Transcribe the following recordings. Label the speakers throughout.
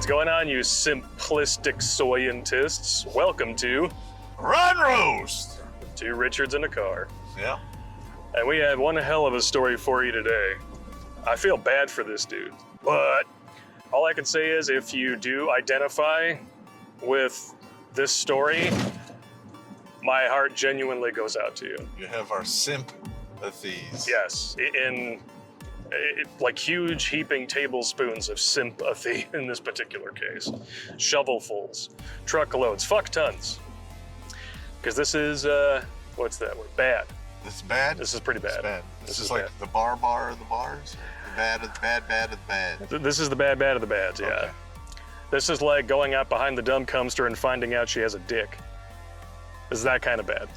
Speaker 1: What's going on, you simplistic scientists? Welcome to
Speaker 2: Run Roast!
Speaker 1: Two Richards in a Car.
Speaker 2: Yeah.
Speaker 1: And we have one hell of a story for you today. I feel bad for this dude, but all I can say is if you do identify with this story, my heart genuinely goes out to you.
Speaker 2: You have our sympathies.
Speaker 1: Yes, like huge heaping tablespoons of sympathy in this particular case. Shovelfuls, truckloads, fuck tons. Because this is, what's that word? Bad.
Speaker 2: This is bad?
Speaker 1: This is pretty bad.
Speaker 2: It's bad. This is like
Speaker 1: bad.
Speaker 2: the bar of the bars? The bad of the bad of the bad?
Speaker 1: This is the bad of the bads, yeah.
Speaker 2: Okay.
Speaker 1: This is like going out behind the dumb dumpster and finding out she has a dick. This is that kind of bad.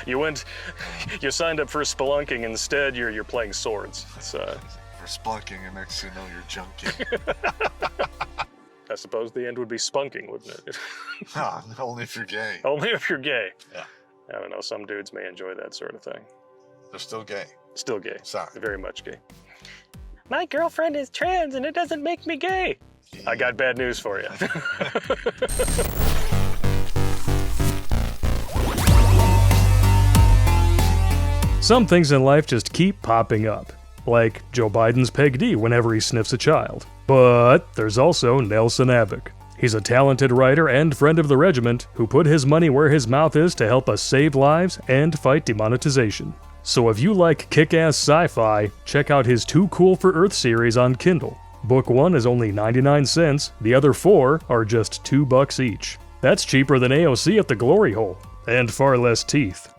Speaker 1: You signed up for spelunking, instead you're playing swords.
Speaker 2: For spelunking, and next thing you know, you're junking.
Speaker 1: I suppose the end would be spunking, wouldn't it?
Speaker 2: Only if you're gay.
Speaker 1: Only if you're gay.
Speaker 2: Yeah.
Speaker 1: I don't know, some dudes may enjoy that sort of thing.
Speaker 2: They're still gay.
Speaker 1: Still gay.
Speaker 2: Sorry.
Speaker 1: Very much gay. My girlfriend is trans and it doesn't make me gay. Yeah. I got bad news for you. Some things in life just keep popping up, like Joe Biden's Peg D whenever he sniffs a child. But there's also Nelson Abbott. He's a talented writer and friend of the regiment who put his money where his mouth is to help us save lives and fight demonetization. So if you like kick-ass sci-fi, check out his Too Cool for Earth series on Kindle. Book 1 is only 99 cents, the other 4 are just $2 each. That's cheaper than AOC at the Glory Hole, and far less teeth.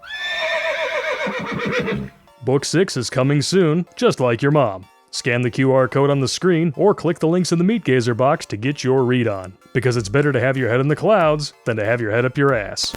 Speaker 1: Book 6 is coming soon, just like your mom. Scan the QR code on the screen or click the links in the Meat Gazer box to get your read on. Because it's better to have your head in the clouds than to have your head up your ass.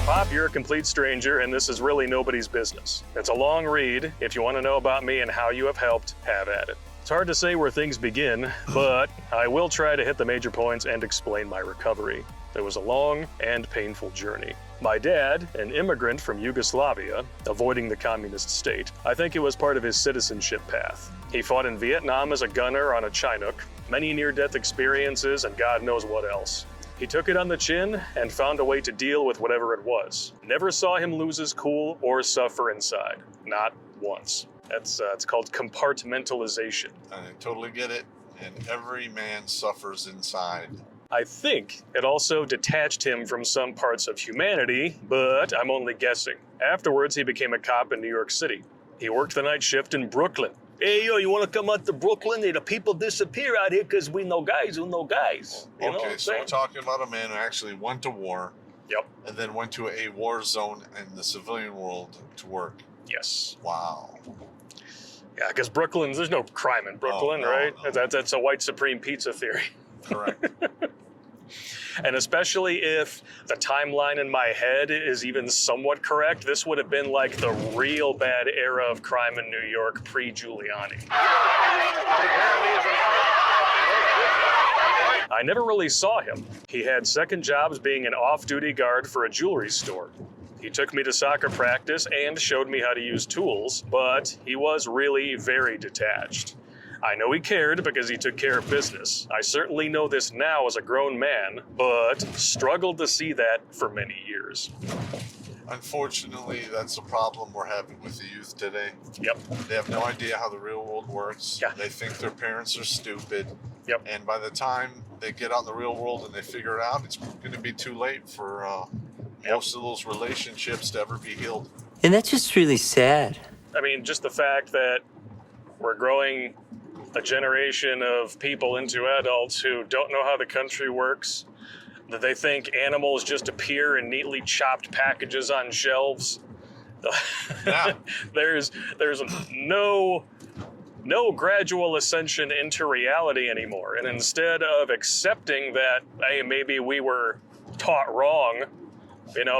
Speaker 1: Popp, you're a complete stranger, and this is really nobody's business. It's a long read. If you want to know about me and how you have helped, have at it. It's hard to say where things begin, but I will try to hit the major points and explain my recovery. It was a long and painful journey. My dad, an immigrant from Yugoslavia, avoiding the communist state, I think it was part of his citizenship path. He fought in Vietnam as a gunner on a Chinook, many near-death experiences, and God knows what else. He took it on the chin and found a way to deal with whatever it was. Never saw him lose his cool or suffer inside. Not once. It's called compartmentalization.
Speaker 2: I totally get it, and every man suffers inside.
Speaker 1: I think it also detached him from some parts of humanity, but I'm only guessing. Afterwards, he became a cop in New York City. He worked the night shift in Brooklyn. Hey, yo, you want to come out to Brooklyn? The people disappear out here because we know guys who know guys. You know what I'm
Speaker 2: so
Speaker 1: saying?
Speaker 2: we're talking about a man who actually went to war.
Speaker 1: Yep.
Speaker 2: And then went to a war zone in the civilian world to work.
Speaker 1: Yes.
Speaker 2: Wow.
Speaker 1: Yeah, because there's no crime in Brooklyn, right? No. That's a white supreme pizza theory.
Speaker 2: Correct.
Speaker 1: And especially if the timeline in my head is even somewhat correct, this would have been like the real bad era of crime in New York pre-Giuliani. I never really saw him. He had second jobs being an off-duty guard for a jewelry store. He took me to soccer practice and showed me how to use tools, but he was really very detached. I know he cared because he took care of business. I certainly know this now as a grown man, but struggled to see that for many years.
Speaker 2: Unfortunately, that's a problem we're having with the youth today.
Speaker 1: Yep.
Speaker 2: They have no idea how the real world works.
Speaker 1: Yeah.
Speaker 2: They think their parents are stupid.
Speaker 1: Yep.
Speaker 2: And by the time they get out in the real world and they figure it out, it's going to be too late for most of those relationships to ever be healed.
Speaker 3: And that's just really sad.
Speaker 1: I mean, just the fact that we're growing a generation of people into adults who don't know how the country works, that they think animals just appear in neatly chopped packages on shelves.
Speaker 2: Yeah.
Speaker 1: There's no gradual ascension into reality anymore. And instead of accepting that, hey, maybe we were taught wrong,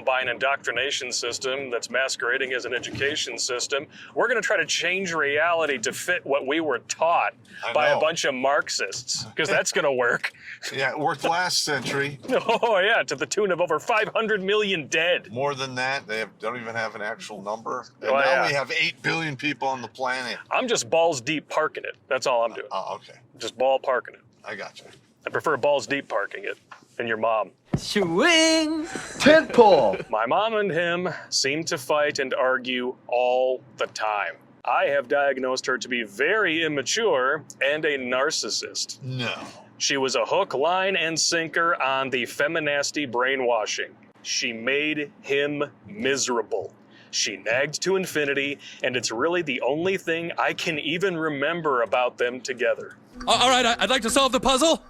Speaker 1: by an indoctrination system that's masquerading as an education system. We're going to try to change reality to fit what we were taught by a bunch of Marxists, because that's going to work.
Speaker 2: Yeah, it worked last century.
Speaker 1: Oh, yeah, to the tune of over 500 million dead.
Speaker 2: More than that, they don't even have an actual number. And
Speaker 1: Oh,
Speaker 2: now
Speaker 1: yeah.
Speaker 2: we have 8 billion people on the planet.
Speaker 1: I'm just balls deep parking it. That's all I'm doing.
Speaker 2: Oh, okay.
Speaker 1: Just ball parking it.
Speaker 2: I got you.
Speaker 1: I prefer balls deep parking it than your mom.
Speaker 3: Swing!
Speaker 4: Tentpole.
Speaker 1: My mom and him seem to fight and argue all the time. I have diagnosed her to be very immature and a narcissist.
Speaker 2: No.
Speaker 1: She was a hook, line, and sinker on the feminasty brainwashing. She made him miserable. She nagged to infinity, and it's really the only thing I can even remember about them together.
Speaker 5: All right, I'd like to solve the puzzle.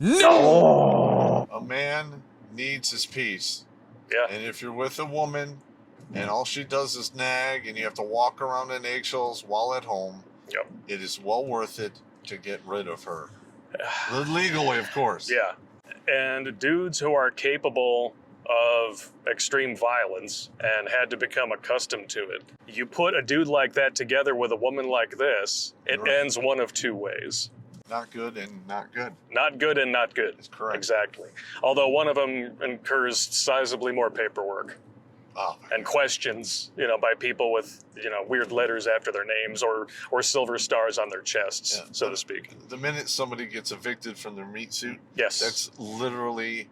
Speaker 5: No!
Speaker 2: A man needs his peace.
Speaker 1: Yeah.
Speaker 2: And if you're with a woman and all she does is nag and you have to walk around in eggshells while at home,
Speaker 1: Yep.
Speaker 2: it is well worth it to get rid of her. Legally, of course.
Speaker 1: Yeah. And dudes who are capable of extreme violence and had to become accustomed to it. You put a dude like that together with a woman like this, it
Speaker 2: Right.
Speaker 1: ends one of two ways.
Speaker 2: Not good and not good.
Speaker 1: Not good and not good.
Speaker 2: That's correct.
Speaker 1: Exactly. Although one of them incurs sizably more paperwork
Speaker 2: Oh,
Speaker 1: and questions, by people with, weird letters after their names or silver stars on their chests,
Speaker 2: Yeah.
Speaker 1: so to speak.
Speaker 2: the minute somebody gets evicted from their meat suit,
Speaker 1: Yes.
Speaker 2: that's literally,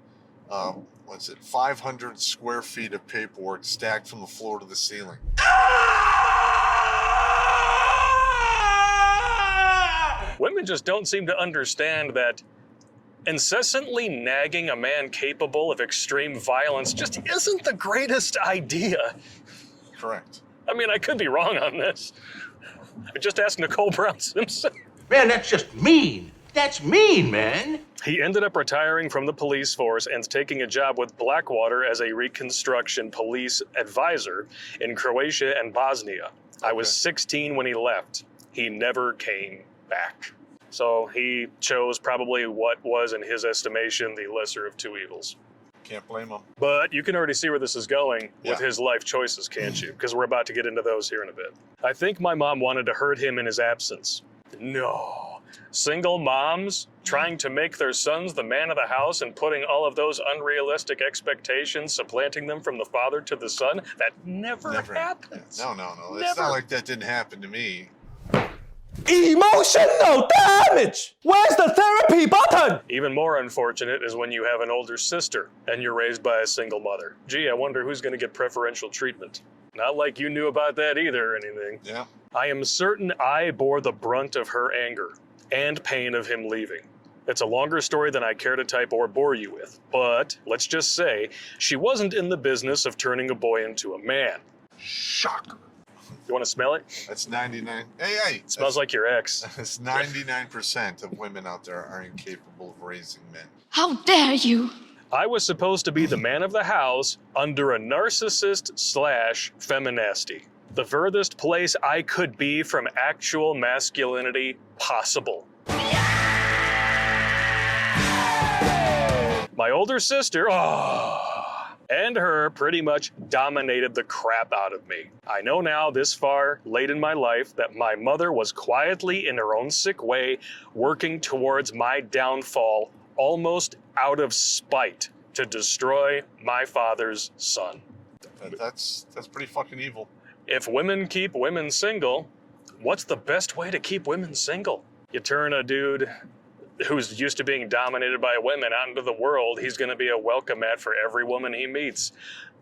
Speaker 2: 500 square feet of paperwork stacked from the floor to the ceiling.
Speaker 1: Women just don't seem to understand that incessantly nagging a man capable of extreme violence just isn't the greatest idea.
Speaker 2: Correct.
Speaker 1: I mean, I could be wrong on this. Just ask Nicole Brown Simpson.
Speaker 4: Man, that's just mean. That's mean, man.
Speaker 1: He ended up retiring from the police force and taking a job with Blackwater as a reconstruction police advisor in Croatia and Bosnia. I was 16 when he left. He never came back. So he chose probably what was, in his estimation, the lesser of two evils.
Speaker 2: Can't blame him.
Speaker 1: But you can already see where this is going with
Speaker 2: Yeah.
Speaker 1: his life choices, can't you? Because we're about to get into those here in a bit. I think my mom wanted to hurt him in his absence. No. Single moms trying to make their sons the man of the house and putting all of those unrealistic expectations, supplanting them from the father to the son, that never happens.
Speaker 2: No. It's
Speaker 1: Never.
Speaker 2: not like that didn't happen to me.
Speaker 6: Emotional damage! Where's the therapy button?
Speaker 1: Even more unfortunate is when you have an older sister and you're raised by a single mother. Gee, I wonder who's going to get preferential treatment. Not like you knew about that either or anything.
Speaker 2: Yeah.
Speaker 1: I am certain I bore the brunt of her anger and pain of him leaving. It's a longer story than I care to type or bore you with, but let's just say she wasn't in the business of turning a boy into a man.
Speaker 2: Shocker.
Speaker 1: You want to smell it?
Speaker 2: That's 99. Hey.
Speaker 1: It smells like your ex.
Speaker 2: That's 99% of women out there are incapable of raising men.
Speaker 7: How dare you!
Speaker 1: I was supposed to be the man of the house under a narcissist / feminasty. The furthest place I could be from actual masculinity possible. My older sister, and her pretty much dominated the crap out of me. I know now, this far late in my life, that my mother was quietly, in her own sick way, working towards my downfall, almost out of spite, to destroy my father's son.
Speaker 2: That's pretty fucking evil.
Speaker 1: If women keep women single, what's the best way to keep women single? You turn a dude who's used to being dominated by women out into the world, he's going to be a welcome mat for every woman he meets.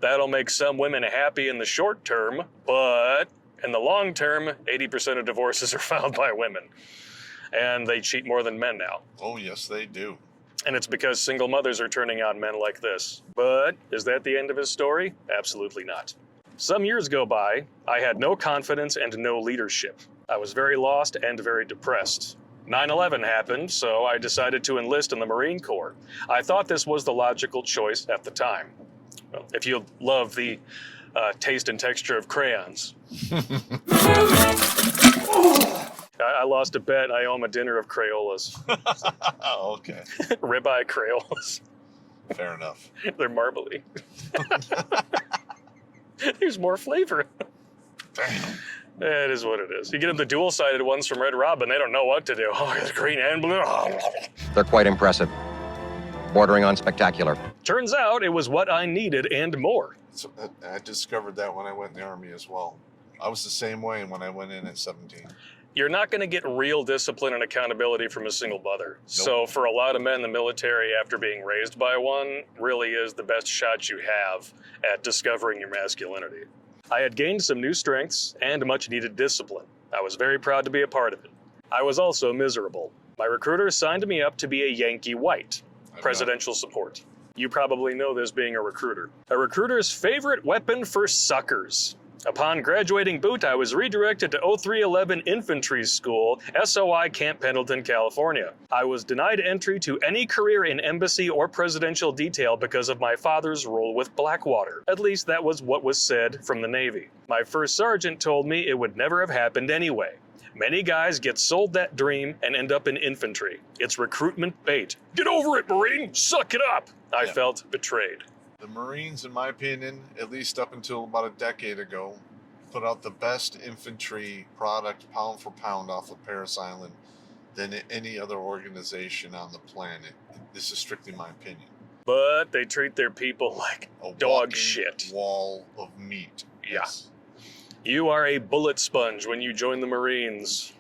Speaker 1: That'll make some women happy in the short term, but in the long term, 80% of divorces are filed by women. And they cheat more than men now.
Speaker 2: Oh, yes, they do.
Speaker 1: And it's because single mothers are turning on men like this. But is that the end of his story? Absolutely not. Some years go by, I had no confidence and no leadership. I was very lost and very depressed. 9/11 happened, so I decided to enlist in the Marine Corps. I thought this was the logical choice at the time. Well, if you love the taste and texture of crayons. I lost a bet. I owe him a dinner of Crayolas.
Speaker 2: Oh, okay.
Speaker 1: Ribeye Crayolas.
Speaker 2: Fair enough.
Speaker 1: They're marbly. There's more flavor.
Speaker 2: Damn.
Speaker 1: It is what it is. You get them the dual-sided ones from Red Robin, they don't know what to do. Oh, it's green and blue. Oh.
Speaker 7: They're quite impressive, bordering on spectacular.
Speaker 1: Turns out it was what I needed and more.
Speaker 2: So I discovered that when I went in the Army as well. I was the same way when I went in at 17.
Speaker 1: You're not going to get real discipline and accountability from a single mother. Nope. So for a lot of men, the military, after being raised by one, really is the best shot you have at discovering your masculinity. I had gained some new strengths and much needed discipline. I was very proud to be a part of it. I was also miserable. My recruiter signed me up to be a Yankee White, presidential support. You probably know this being a recruiter. A recruiter's favorite weapon for suckers. Upon graduating boot, I was redirected to 0311 Infantry School, SOI Camp Pendleton, California. I was denied entry to any career in embassy or presidential detail because of my father's role with Blackwater. At least that was what was said from the Navy. My first sergeant told me it would never have happened anyway. Many guys get sold that dream and end up in infantry. It's recruitment bait. Get over it, Marine! Suck it up! I felt betrayed.
Speaker 2: The Marines, in my opinion, at least up until about a decade ago, put out the best infantry product pound for pound off of Parris Island than any other organization on the planet. This is strictly my opinion.
Speaker 1: But they treat their people like
Speaker 2: A
Speaker 1: dog
Speaker 2: walking
Speaker 1: shit.
Speaker 2: Wall of meat.
Speaker 1: Yeah.
Speaker 2: Yes.
Speaker 1: You are a bullet sponge when you join the Marines.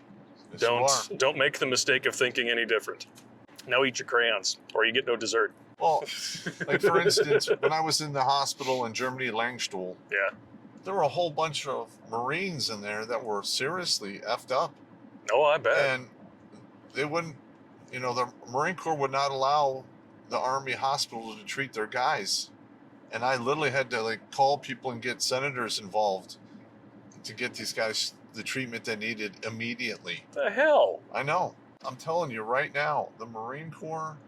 Speaker 2: Yes, you are.
Speaker 1: Don't make the mistake of thinking any different. Now eat your crayons, or you get no dessert.
Speaker 2: Well, like for instance, when I was in the hospital in Germany, Langstuhl, there were a whole bunch of Marines in there that were seriously effed up.
Speaker 1: Oh, I bet.
Speaker 2: And they wouldn't, the Marine Corps would not allow the Army hospital to treat their guys. And I literally had to call people and get senators involved to get these guys the treatment they needed immediately.
Speaker 1: The hell?
Speaker 2: I know. I'm telling you right now, the Marine Corps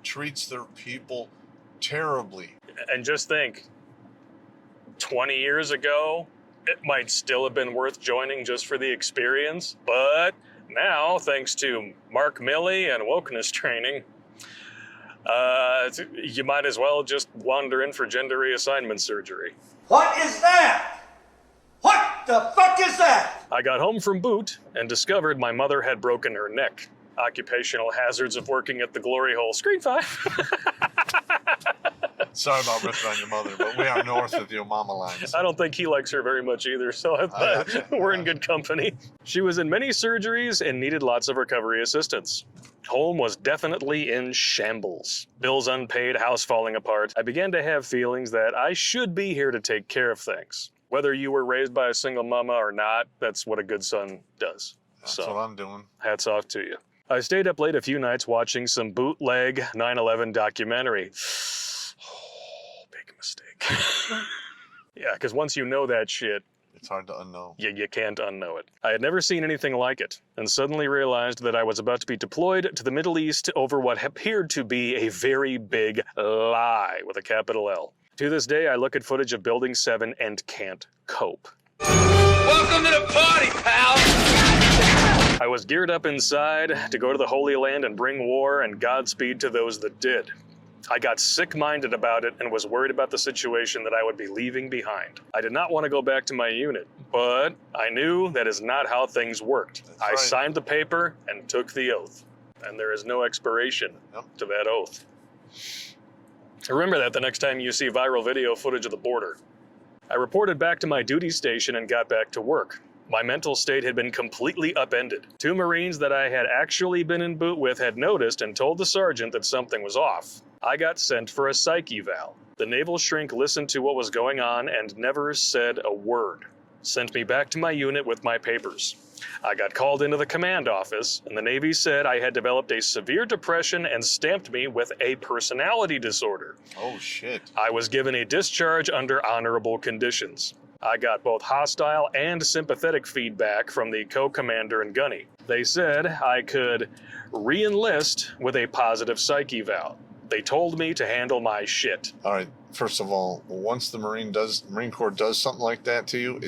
Speaker 2: treats their people terribly.
Speaker 1: And just think, 20 years ago, it might still have been worth joining just for the experience. But now, thanks to Mark Milley and wokeness training, you might as well just wander in for gender reassignment surgery.
Speaker 8: What is that? What the fuck is that?
Speaker 1: I got home from boot and discovered my mother had broken her neck. Occupational hazards of working at the glory hole. Screen 5.
Speaker 2: Sorry about ripping on your mother, but we are north of the Omama line.
Speaker 1: I don't think he likes her very much either, so we're in good company. She was in many surgeries and needed lots of recovery assistance. Home was definitely in shambles. Bills unpaid, house falling apart. I began to have feelings that I should be here to take care of things. Whether you were raised by a single mama or not, that's what a good son does.
Speaker 2: That's what I'm doing.
Speaker 1: Hats off to you. I stayed up late a few nights watching some bootleg 9/11 documentary. Oh, big mistake. Yeah, because once you know that shit,
Speaker 2: it's hard to unknow.
Speaker 1: You can't unknow it. I had never seen anything like it, and suddenly realized that I was about to be deployed to the Middle East over what appeared to be a very big lie, with a capital L. To this day, I look at footage of Building 7 and can't cope.
Speaker 5: Welcome to the party, pal!
Speaker 1: I was geared up inside to go to the Holy Land and bring war and Godspeed to those that did. I got sick-minded about it and was worried about the situation that I would be leaving behind. I did not want to go back to my unit, but I knew that is not how things worked. I signed the paper and took the oath, and there is no expiration to that oath. Remember that the next time you see viral video footage of the border. I reported back to my duty station and got back to work. My mental state had been completely upended. 2 Marines that I had actually been in boot with had noticed and told the sergeant that something was off. I got sent for a psych eval. The naval shrink listened to what was going on and never said a word. Sent me back to my unit with my papers. I got called into the command office, and the Navy said I had developed a severe depression and stamped me with a personality disorder.
Speaker 2: Oh, shit.
Speaker 1: I was given a discharge under honorable conditions. I got both hostile and sympathetic feedback from the co-commander and gunny. They said I could re-enlist with a positive psych eval. They told me to handle my shit.
Speaker 2: All right, first of all, once the Marine Corps does something like that to you,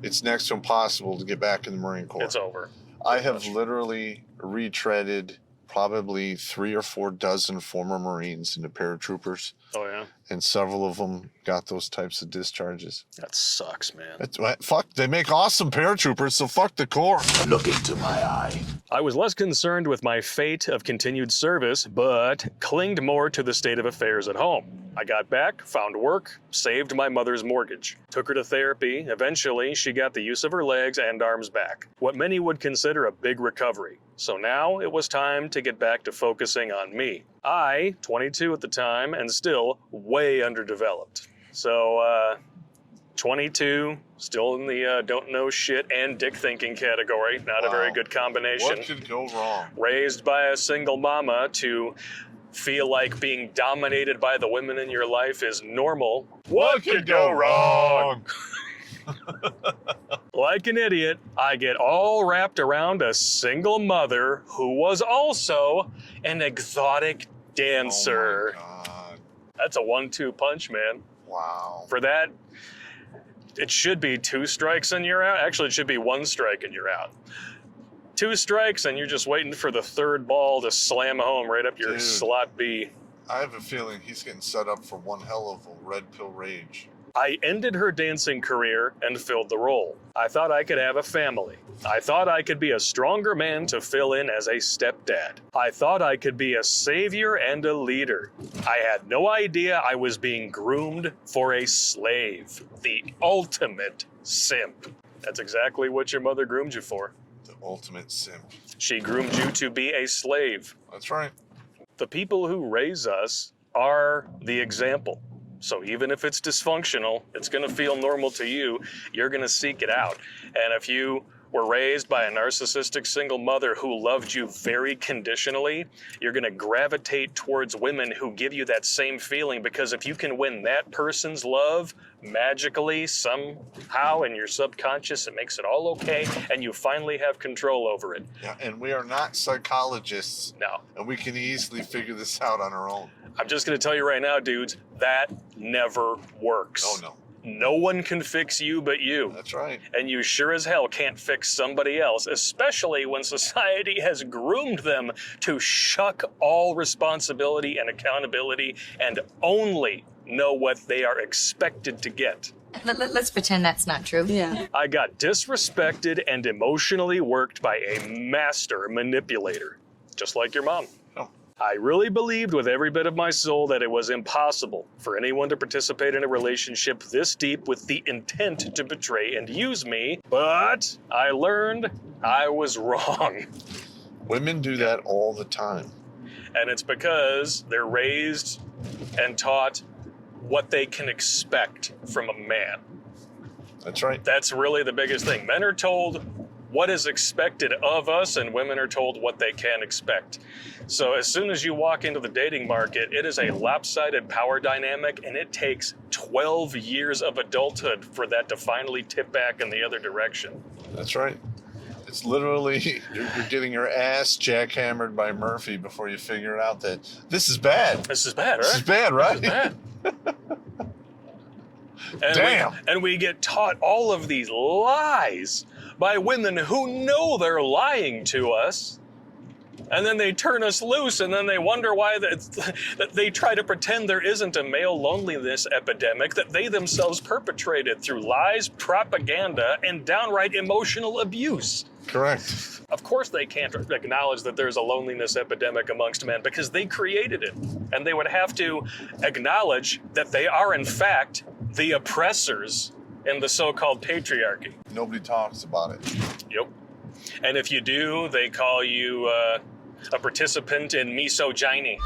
Speaker 2: it's next to impossible to get back in the Marine Corps.
Speaker 1: It's over.
Speaker 2: I have literally retreaded probably 3 or 4 dozen former Marines and the paratroopers,
Speaker 1: Oh, yeah?
Speaker 2: and several of them got those types of discharges.
Speaker 1: That sucks, man.
Speaker 2: Fuck, they make awesome paratroopers, so fuck the Corps.
Speaker 4: Look into my eye.
Speaker 1: I was less concerned with my fate of continued service, but clinged more to the state of affairs at home. I got back, found work, saved my mother's mortgage, took her to therapy. Eventually, she got the use of her legs and arms back, what many would consider a big recovery. So now it was time to get back to focusing on me. I, 22 at the time, and still way underdeveloped. So, 22, still in the don't know shit and dick thinking category. Not a very good combination.
Speaker 2: What could go wrong?
Speaker 1: Raised by a single mama to feel like being dominated by the women in your life is normal. What could go wrong? Like an idiot, I get all wrapped around a single mother who was also an exotic dancer.
Speaker 2: Oh my God.
Speaker 1: That's a 1-2 punch, man.
Speaker 2: Wow.
Speaker 1: For that, it should be 2 strikes and you're out. Actually, it should be 1 strike and you're out. 2 strikes and you're just waiting for the 3rd ball to slam home right up your
Speaker 2: Dude.
Speaker 1: slot B.
Speaker 2: I have a feeling he's getting set up for one hell of a red pill rage.
Speaker 1: I ended her dancing career and filled the role. I thought I could have a family. I thought I could be a stronger man to fill in as a stepdad. I thought I could be a savior and a leader. I had no idea I was being groomed for a slave. The ultimate simp. That's exactly what your mother groomed you for.
Speaker 2: The ultimate simp.
Speaker 1: She groomed you to be a slave.
Speaker 2: That's right.
Speaker 1: The people who raise us are the example. So even if it's dysfunctional, it's going to feel normal to you. You're going to seek it out. And if you were raised by a narcissistic single mother who loved you very conditionally, you're going to gravitate towards women who give you that same feeling, because if you can win that person's love magically, somehow in your subconscious, it makes it all okay, and you finally have control over it.
Speaker 2: Yeah, and we are not psychologists.
Speaker 1: No.
Speaker 2: And we can easily figure this out on our own.
Speaker 1: I'm just going to tell you right now, dudes, that never works.
Speaker 2: Oh, no.
Speaker 1: No one can fix you but you.
Speaker 2: That's right.
Speaker 1: And you sure as hell can't fix somebody else, especially when society has groomed them to shuck all responsibility and accountability and only know what they are expected to get.
Speaker 9: Let's pretend that's not true.
Speaker 10: Yeah.
Speaker 1: I got disrespected and emotionally worked by a master manipulator, just like your mom.
Speaker 2: Oh.
Speaker 1: I really believed with every bit of my soul that it was impossible for anyone to participate in a relationship this deep with the intent to betray and use me, but I learned I was wrong.
Speaker 2: Women do that all the time.
Speaker 1: And it's because they're raised and taught what they can expect from a man.
Speaker 2: That's right.
Speaker 1: That's really the biggest thing. Men are told what is expected of us, and women are told what they can expect. So as soon as you walk into the dating market, it is a lopsided power dynamic, and it takes 12 years of adulthood for that to finally tip back in the other direction.
Speaker 2: That's right. It's literally, you're getting your ass jackhammered by Murphy before you figure out that this is bad.
Speaker 1: This is bad, right?
Speaker 2: This is bad, right?
Speaker 1: This is bad. And
Speaker 2: Damn.
Speaker 1: We get taught all of these lies by women who know they're lying to us. And then they turn us loose, and then they wonder why that they try to pretend there isn't a male loneliness epidemic that they themselves perpetrated through lies, propaganda, and downright emotional abuse.
Speaker 2: Correct.
Speaker 1: Of course they can't acknowledge that there's a loneliness epidemic amongst men because they created it. And they would have to acknowledge that they are, in fact, the oppressors in the so-called patriarchy.
Speaker 2: Nobody talks about it.
Speaker 1: Yep. And if you do, they call you a participant in misogyny.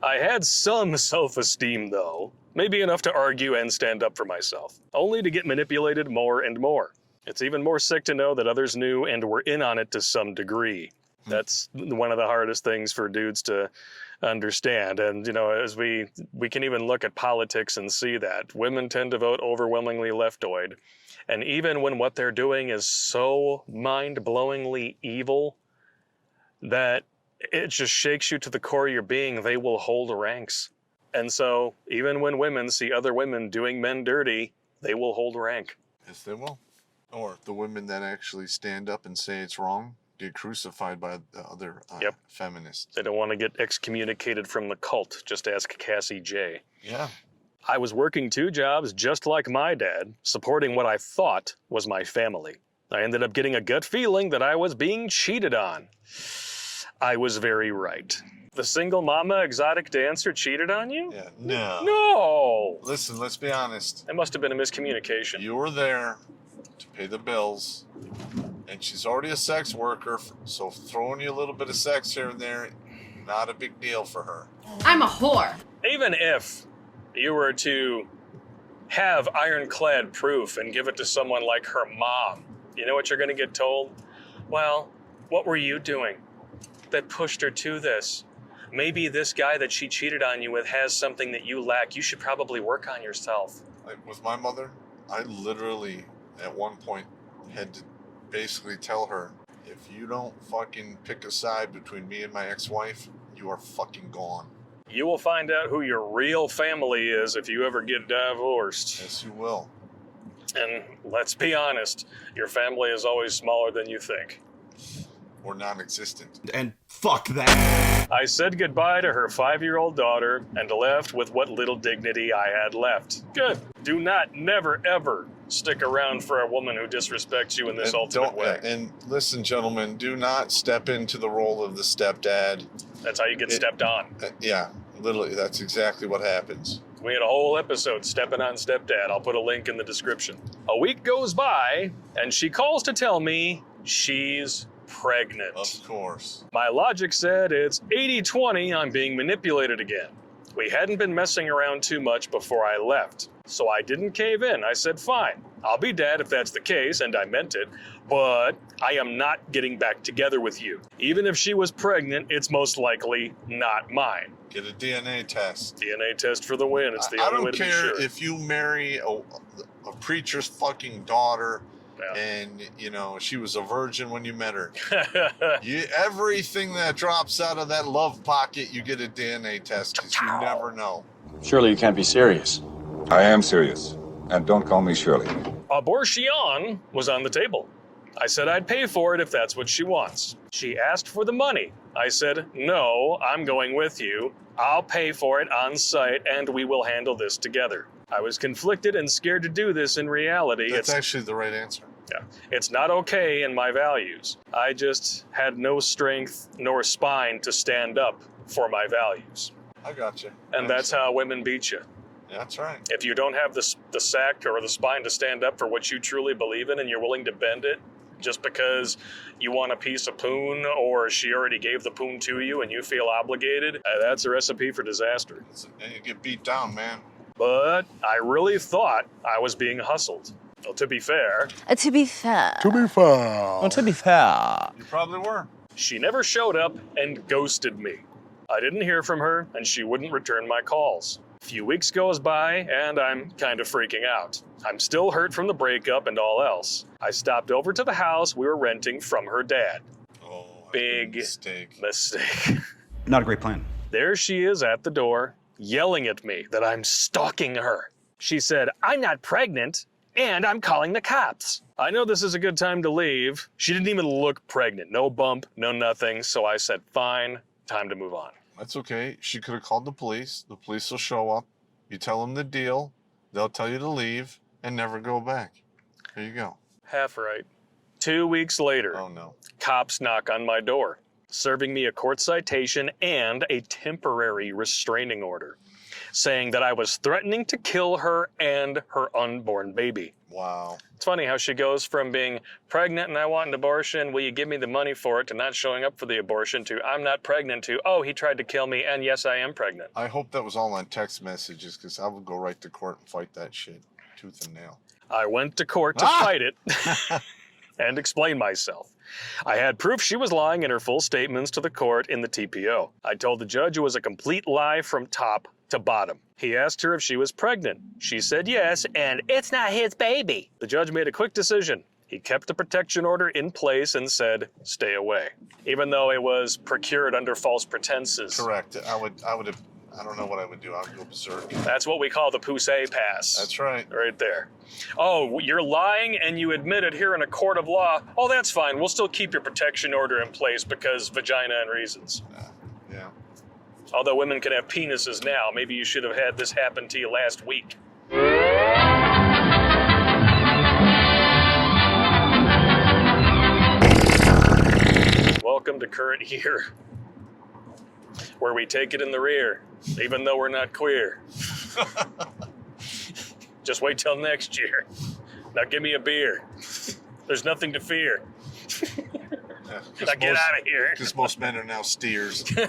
Speaker 1: I had some self-esteem, though. Maybe enough to argue and stand up for myself, only to get manipulated more and more. It's even more sick to know that others knew and were in on it to some degree. That's one of the hardest things for dudes to understand. And, you know, as we can even look at politics and see that women tend to vote overwhelmingly leftoid. And even when what they're doing is so mind-blowingly evil that it just shakes you to the core of your being, they will hold ranks. And so even when women see other women doing men dirty, they will hold rank.
Speaker 2: Yes, they will. Or the women that actually stand up and say it's wrong get crucified by the other feminists.
Speaker 1: They don't want to get excommunicated from the cult. Just ask Cassie J.
Speaker 2: Yeah.
Speaker 1: I was working 2 jobs just like my dad, supporting what I thought was my family. I ended up getting a gut feeling that I was being cheated on. I was very right. The single mama exotic dancer cheated on you?
Speaker 2: Yeah. No.
Speaker 1: No!
Speaker 2: Listen, let's be honest.
Speaker 1: It must have been a miscommunication.
Speaker 2: You were there to pay the bills, and she's already a sex worker, so throwing you a little bit of sex here and there, not a big deal for her.
Speaker 9: I'm a whore.
Speaker 1: Even if you were to have ironclad proof and give it to someone like her mom, you know what you're going to get told? Well, what were you doing that pushed her to this? Maybe this guy that she cheated on you with has something that you lack. You should probably work on yourself.
Speaker 2: Like with my mother, I literally, at one point, had to basically tell her, if you don't fucking pick a side between me and my ex-wife, you are fucking gone.
Speaker 1: You will find out who your real family is if you ever get divorced.
Speaker 2: Yes, you will.
Speaker 1: And let's be honest, your family is always smaller than you think.
Speaker 2: Or non-existent.
Speaker 6: And fuck that.
Speaker 1: I said goodbye to her 5-year-old daughter and left with what little dignity I had left. Good. Do not, never, ever stick around for a woman who disrespects you in this ultimate way.
Speaker 2: And listen, gentlemen, do not step into the role of the stepdad.
Speaker 1: That's how you get stepped on.
Speaker 2: Yeah, literally, that's exactly what happens.
Speaker 1: We had a whole episode, Stepping on Stepdad. I'll put a link in the description. A week goes by, and she calls to tell me she's pregnant.
Speaker 2: Of course.
Speaker 1: My logic said it's 80-20, I'm being manipulated again. We hadn't been messing around too much before I left, so I didn't cave in. I said, fine, I'll be dad if that's the case, and I meant it, but I am not getting back together with you. Even if she was pregnant, it's most likely not mine.
Speaker 2: Get a DNA test.
Speaker 1: DNA test for the win. It's the
Speaker 2: I
Speaker 1: only way
Speaker 2: don't
Speaker 1: to be
Speaker 2: care
Speaker 1: sure.
Speaker 2: if you marry a preacher's fucking daughter,
Speaker 1: Yeah.
Speaker 2: and, you know, she was a virgin when you met her. Everything that drops out of that love pocket, you get a DNA test, because you never know.
Speaker 10: Surely you can't be serious.
Speaker 7: I am serious. And don't call me Shirley.
Speaker 1: Abortion was on the table. I said I'd pay for it if that's what she wants. She asked for the money. I said, no, I'm going with you. I'll pay for it on site, and we will handle this together. I was conflicted and scared to do this in reality.
Speaker 2: That's actually the right answer.
Speaker 1: Yeah, it's not okay in my values. I just had no strength nor spine to stand up for my values.
Speaker 2: I got you.
Speaker 1: And that's how women beat you.
Speaker 2: Yeah, that's right.
Speaker 1: If you don't have the sack or the spine to stand up for what you truly believe in and you're willing to bend it just because you want a piece of poon or she already gave the poon to you and you feel obligated, that's a recipe for disaster.
Speaker 2: And you get beat down, man.
Speaker 1: But I really thought I was being hustled. Well, to be fair...
Speaker 9: To be fair.
Speaker 6: Well, to be fair.
Speaker 2: You probably were.
Speaker 1: She never showed up and ghosted me. I didn't hear from her, and she wouldn't return my calls. A few weeks goes by, and I'm kind of freaking out. I'm still hurt from the breakup and all else. I stopped over to the house we were renting from her dad.
Speaker 2: Oh,
Speaker 1: Big
Speaker 2: mistake.
Speaker 6: Not a great plan.
Speaker 1: There she is at the door, yelling at me that I'm stalking her. She said, I'm not pregnant, and I'm calling the cops. I know this is a good time to leave. She didn't even look pregnant. No bump, no nothing. So I said, fine, time to move on.
Speaker 2: That's okay. She could have called the police. The police will show up. You tell them the deal. They'll tell you to leave and never go back. There you go.
Speaker 1: Half right. 2 weeks later,
Speaker 2: Oh, no.
Speaker 1: cops knock on my door, serving me a court citation and a temporary restraining order, saying that I was threatening to kill her and her unborn baby.
Speaker 2: Wow.
Speaker 1: It's funny how she goes from being pregnant and I want an abortion, will you give me the money for it, to not showing up for the abortion, to I'm not pregnant, to oh, he tried to kill me and yes, I am pregnant.
Speaker 2: I hope that was all on text messages, because I would go right to court and fight that shit tooth and nail.
Speaker 1: I went to court to fight it and explain myself. I had proof she was lying in her full statements to the court in the TPO. I told the judge it was a complete lie from top to bottom. He asked her if she was pregnant. She said yes, and it's not his baby. The judge made a quick decision. He kept the protection order in place and said, stay away. Even though it was procured under false pretenses.
Speaker 2: Correct. I would I don't know what I would do. I would go berserk.
Speaker 1: That's what we call the Poussey pass.
Speaker 2: That's right.
Speaker 1: Right there. Oh, you're lying and you admit it here in a court of law. Oh, that's fine. We'll still keep your protection order in place because vagina and reasons.
Speaker 2: Yeah.
Speaker 1: Although women can have penises now. Maybe you should have had this happen to you last week. Welcome to Current Year, where we take it in the rear, even though we're not queer. Just wait till next year. Now give me a beer. There's nothing to fear. Now get out of here.
Speaker 2: Because most men are now steers.
Speaker 1: You're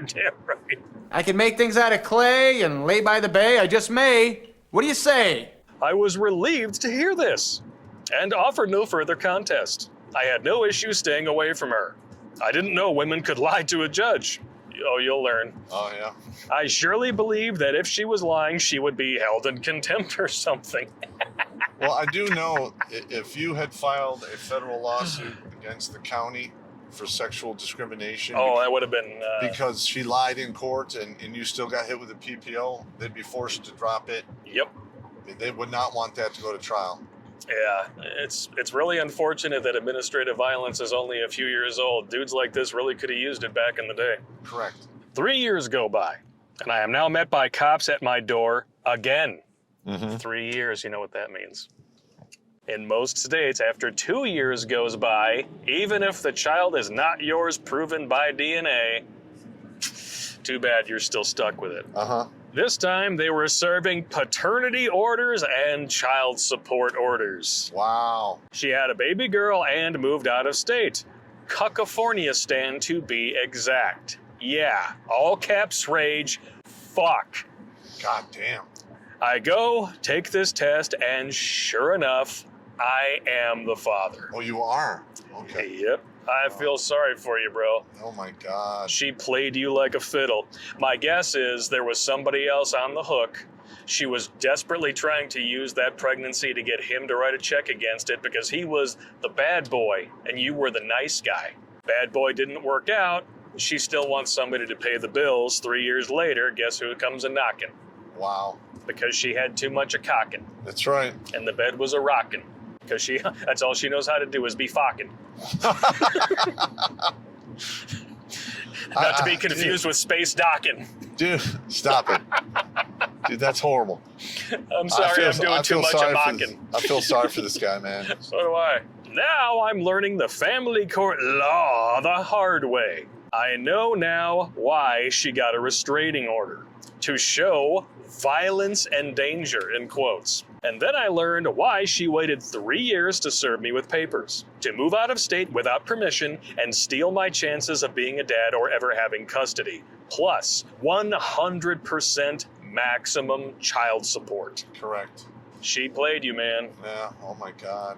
Speaker 1: damn right.
Speaker 11: I can make things out of clay and lay by the bay. I just may. What do you say?
Speaker 1: I was relieved to hear this and offered no further contest. I had no issue staying away from her. I didn't know women could lie to a judge. Oh, you'll learn.
Speaker 2: Oh, yeah.
Speaker 1: I surely believed that if she was lying, she would be held in contempt or something.
Speaker 2: Well, I do know if you had filed a federal lawsuit against the county for sexual discrimination.
Speaker 1: Oh, that would have been...
Speaker 2: because she lied in court and you still got hit with a PPO, they'd be forced to drop it.
Speaker 1: Yep.
Speaker 2: They would not want that to go to trial.
Speaker 1: Yeah, it's really unfortunate that administrative violence is only a few years old. Dudes like this really could have used it back in the day.
Speaker 2: Correct.
Speaker 1: 3 years go by, and I am now met by cops at my door again. 3 years, you know what that means. In most states, after 2 years goes by, even if the child is not yours proven by DNA, too bad you're still stuck with it.
Speaker 2: Uh-huh.
Speaker 1: This time, they were serving paternity orders and child support orders.
Speaker 2: Wow.
Speaker 1: She had a baby girl and moved out of state. California-stan to be exact. Yeah, all caps rage, fuck.
Speaker 2: God damn.
Speaker 1: I go, take this test, and sure enough, I am the father.
Speaker 2: Oh, you are? Okay.
Speaker 1: Yep. I feel sorry for you, bro.
Speaker 2: Oh, my God.
Speaker 1: She played you like a fiddle. My guess is there was somebody else on the hook. She was desperately trying to use that pregnancy to get him to write a check against it because he was the bad boy and you were the nice guy. Bad boy didn't work out. She still wants somebody to pay the bills. 3 years later, guess who comes a knocking?
Speaker 2: Wow.
Speaker 1: Because she had too much a cocking.
Speaker 2: That's right.
Speaker 1: And the bed was a rockin'. Because that's all she knows how to do is be focking. Not to be confused with space docking.
Speaker 2: Dude, stop it. Dude, that's horrible.
Speaker 1: I'm sorry, I'm doing too much of mocking.
Speaker 2: I feel sorry for this guy, man.
Speaker 1: So do I. Now I'm learning the family court law the hard way. I know now why she got a restraining order. To show violence and danger, in quotes. And then I learned why she waited 3 years to serve me with papers. To move out of state without permission and steal my chances of being a dad or ever having custody. Plus 100% maximum child support.
Speaker 2: Correct.
Speaker 1: She played you, man.
Speaker 2: Yeah, oh my God.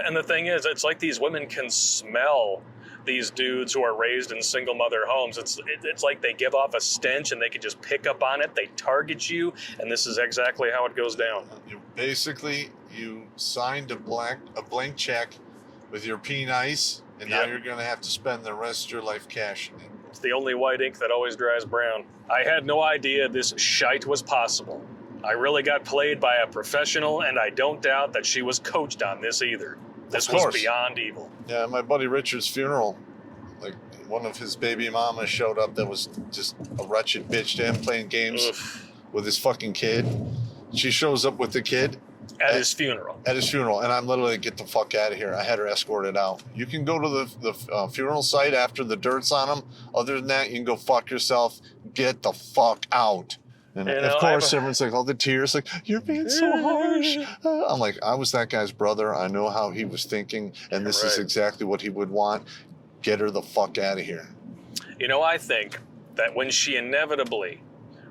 Speaker 1: And the thing is, it's like these women can smell these dudes who are raised in single mother homes. It's like they give off a stench and they can just pick up on it. They target you, and this is exactly how it goes down.
Speaker 2: You signed a blank check with your P-Nice, and now you're going to have to spend the rest of your life cashing it.
Speaker 1: It's the only white ink that always dries brown. I had no idea this shite was possible. I really got played by a professional, and I don't doubt that she was coached on this either. This was beyond evil.
Speaker 2: Yeah, my buddy Richard's funeral, like one of his baby mamas showed up that was just a wretched bitch to him playing games with his fucking kid. She shows up with the kid.
Speaker 1: At his funeral.
Speaker 2: At his funeral, and I'm literally like, get the fuck out of here. I had her escorted out. You can go to the funeral site after the dirt's on them. Other than that, you can go fuck yourself. Get the fuck out. And of course, everyone's like, all the tears, like, you're being so harsh. I'm like, I was that guy's brother. I know how he was thinking, and this is exactly what he would want. Get her the fuck out of here.
Speaker 1: You know, I think that when she inevitably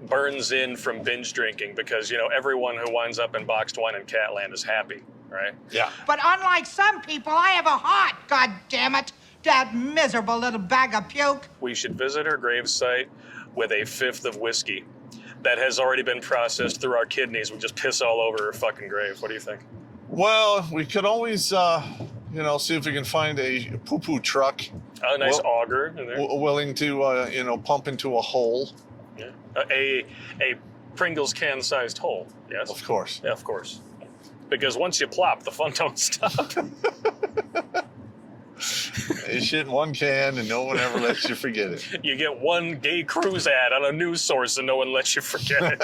Speaker 1: burns in from binge drinking, because, you know, everyone who winds up in boxed wine and Catland is happy, right?
Speaker 2: Yeah.
Speaker 12: But unlike some people, I have a heart, God damn it. That miserable little bag of puke.
Speaker 1: We should visit her gravesite with a fifth of whiskey that has already been processed through our kidneys. We just piss all over her fucking grave. What do you think?
Speaker 2: Well, we could always, see if we can find a poo-poo truck.
Speaker 1: A nice auger in there.
Speaker 2: Willing to, pump into a hole.
Speaker 1: Yeah. A Pringles can-sized hole, yes?
Speaker 2: Of course.
Speaker 1: Yeah, of course. Because once you plop, the fun don't stop.
Speaker 2: You shit in one can and no one ever lets you forget it.
Speaker 1: You get one gay cruise ad on a news source and no one lets you forget it.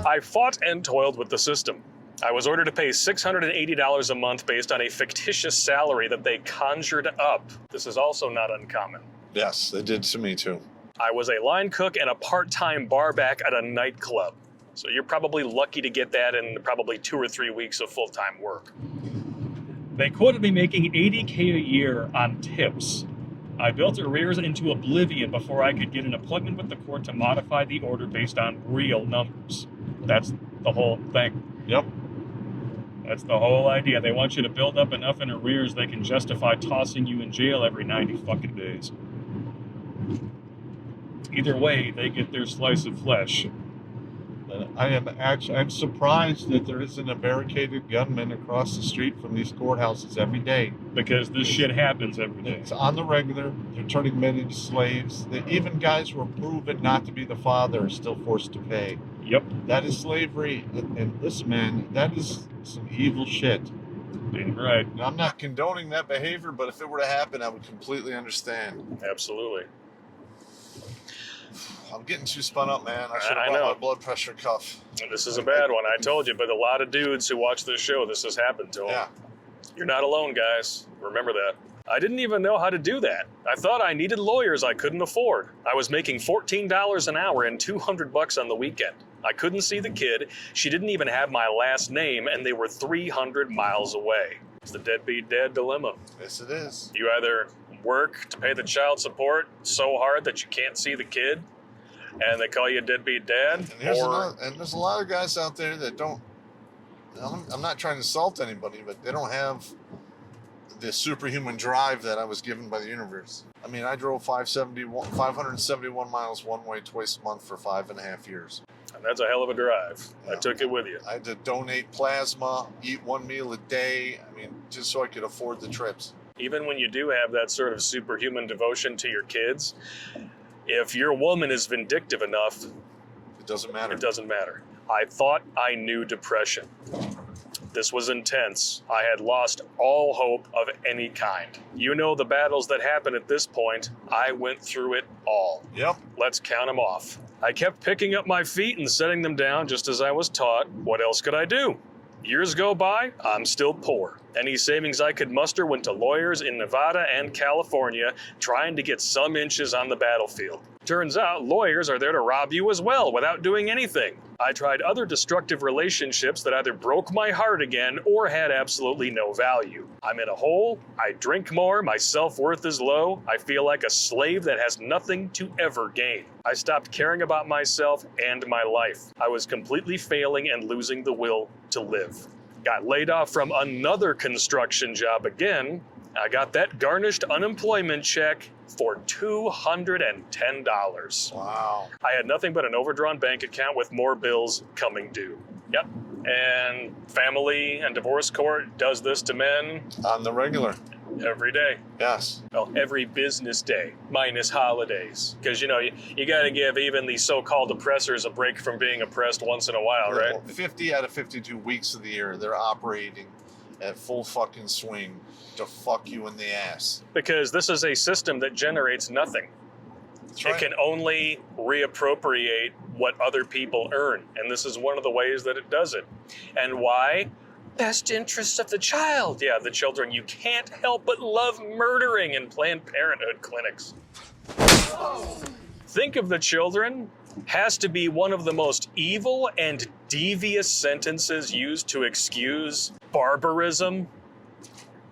Speaker 1: I fought and toiled with the system. I was ordered to pay $680 a month based on a fictitious salary that they conjured up. This is also not uncommon.
Speaker 2: Yes, they did to me too.
Speaker 1: I was a line cook and a part-time barback at a nightclub. So you're probably lucky to get that in probably 2 or 3 weeks of full-time work.
Speaker 13: They quoted me making $80K a year on tips. I built arrears into oblivion before I could get an appointment with the court to modify the order based on real numbers. That's the whole thing.
Speaker 2: Yep.
Speaker 13: That's the whole idea. They want you to build up enough in arrears they can justify tossing you in jail every 90 fucking days. Either way, they get their slice of flesh.
Speaker 2: I'm surprised that there isn't a barricaded gunman across the street from these courthouses every day.
Speaker 13: Because this shit happens every day.
Speaker 2: It's on the regular. They're turning men into slaves. Even guys who are proven not to be the father are still forced to pay.
Speaker 13: Yep.
Speaker 2: That is slavery. And listen, man, that is some evil shit.
Speaker 13: Damn right.
Speaker 2: Now, I'm not condoning that behavior, but if it were to happen, I would completely understand.
Speaker 1: Absolutely.
Speaker 2: I'm getting too spun up, man. I should have
Speaker 1: I
Speaker 2: brought
Speaker 1: know.
Speaker 2: my blood pressure cuff.
Speaker 1: This is a bad one, I told you, but a lot of dudes who watch this show, this has happened to them.
Speaker 2: Yeah.
Speaker 1: You're not alone, guys. Remember that. I didn't even know how to do that. I thought I needed lawyers I couldn't afford. I was making $14 an hour and $200 on the weekend. I couldn't see the kid. She didn't even have my last name, and they were 300 miles away. It's the deadbeat dad dilemma.
Speaker 2: Yes, it is.
Speaker 1: You either work to pay the child support so hard that you can't see the kid, and they call you a deadbeat dad,
Speaker 2: And there's a lot of guys out there that don't. I'm not trying to insult anybody, but they don't have the superhuman drive that I was given by the universe. I mean, I drove 571 miles one way twice a month for 5.5 years.
Speaker 1: And that's a hell of a drive.
Speaker 2: Yeah.
Speaker 1: I took it with you.
Speaker 2: I had to donate plasma, eat one meal a day. I mean, just so I could afford the trips.
Speaker 1: Even when you do have that sort of superhuman devotion to your kids, if your woman is vindictive enough,
Speaker 2: it doesn't matter.
Speaker 1: It doesn't matter. I thought I knew depression. This was intense. I had lost all hope of any kind. You know the battles that happen at this point. I went through it all.
Speaker 2: Yep.
Speaker 1: Let's count them off. I kept picking up my feet and setting them down just as I was taught. What else could I do? Years go by, I'm still poor. Any savings I could muster went to lawyers in Nevada and California trying to get some inches on the battlefield. Turns out lawyers are there to rob you as well without doing anything. I tried other destructive relationships that either broke my heart again or had absolutely no value. I'm in a hole, I drink more, my self-worth is low, I feel like a slave that has nothing to ever gain. I stopped caring about myself and my life. I was completely failing and losing the will to live. Got laid off from another construction job again. I got that garnished unemployment check for $210.
Speaker 2: Wow.
Speaker 1: I had nothing but an overdrawn bank account with more bills coming due. Yep. And family and divorce court does this to men
Speaker 2: On the regular.
Speaker 1: every day.
Speaker 2: Yes.
Speaker 1: Well, every business day, minus holidays. Because, you know, you got to give even the so-called oppressors a break from being oppressed once in a while, right?
Speaker 2: 50 out of 52 weeks of the year, they're operating at full fucking swing to fuck you in the ass.
Speaker 1: Because this is a system that generates nothing.
Speaker 2: That's right.
Speaker 1: It can only reappropriate what other people earn. And this is one of the ways that it does it. And why? Best interests of the child. Yeah, the children you can't help but love murdering in Planned Parenthood clinics. Think of the children has to be one of the most evil and devious sentences used to excuse barbarism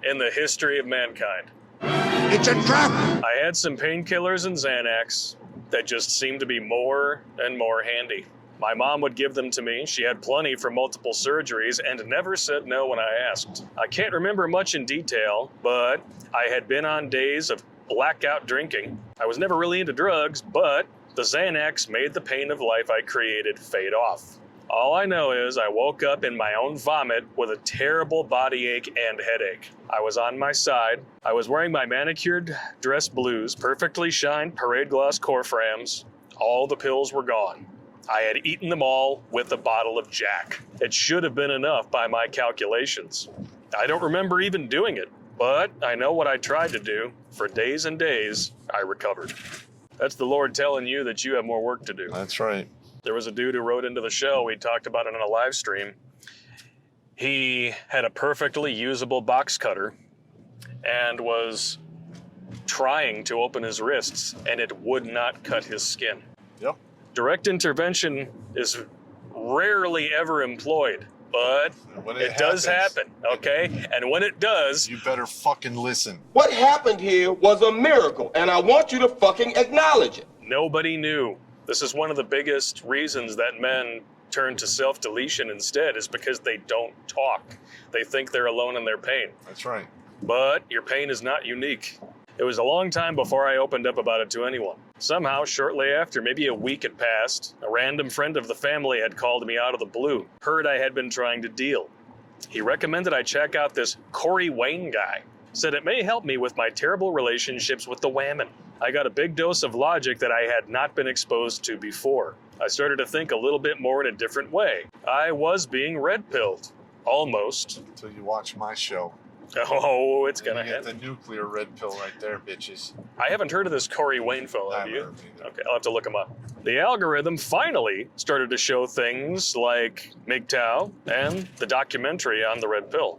Speaker 1: in the history of mankind.
Speaker 8: It's a trap!
Speaker 1: I had some painkillers and Xanax that just seemed to be more and more handy. My mom would give them to me. She had plenty for multiple surgeries and never said no when I asked. I can't remember much in detail, but I had been on days of blackout drinking. I was never really into drugs, but the Xanax made the pain of life I created fade off. All I know is I woke up in my own vomit with a terrible body ache and headache. I was on my side. I was wearing my manicured dress blues, perfectly shined parade gloss core frames. All the pills were gone. I had eaten them all with a bottle of Jack. It should have been enough by my calculations. I don't remember even doing it, but I know what I tried to do. For days and days, I recovered. That's the Lord telling you that you have more work to do.
Speaker 2: That's right.
Speaker 1: There was a dude who wrote into the show. We talked about it on a live stream. He had a perfectly usable box cutter and was trying to open his wrists, and it would not cut his skin.
Speaker 2: Yep.
Speaker 1: Direct intervention is rarely ever employed, but it does happen, okay? And when it does,
Speaker 2: you better fucking listen.
Speaker 5: What happened here was a miracle, and I want you to fucking acknowledge it.
Speaker 1: Nobody knew. This is one of the biggest reasons that men turn to self-deletion instead, is because they don't talk. They think they're alone in their pain.
Speaker 2: That's right.
Speaker 1: But your pain is not unique. It was a long time before I opened up about it to anyone. Somehow, shortly after, maybe a week had passed, a random friend of the family had called me out of the blue, heard I had been trying to deal. He recommended I check out this Corey Wayne guy. Said it may help me with my terrible relationships with the whammon. I got a big dose of logic that I had not been exposed to before. I started to think a little bit more in a different way. I was being red-pilled. Almost.
Speaker 2: Until you watch my show.
Speaker 1: Oh, it's gonna
Speaker 2: get
Speaker 1: happen.
Speaker 2: the nuclear red pill right there, bitches.
Speaker 1: I haven't heard of this Corey Wayne fellow, have you? Okay, I'll have to look him up. The algorithm finally started to show things like MGTOW and the documentary on the red pill.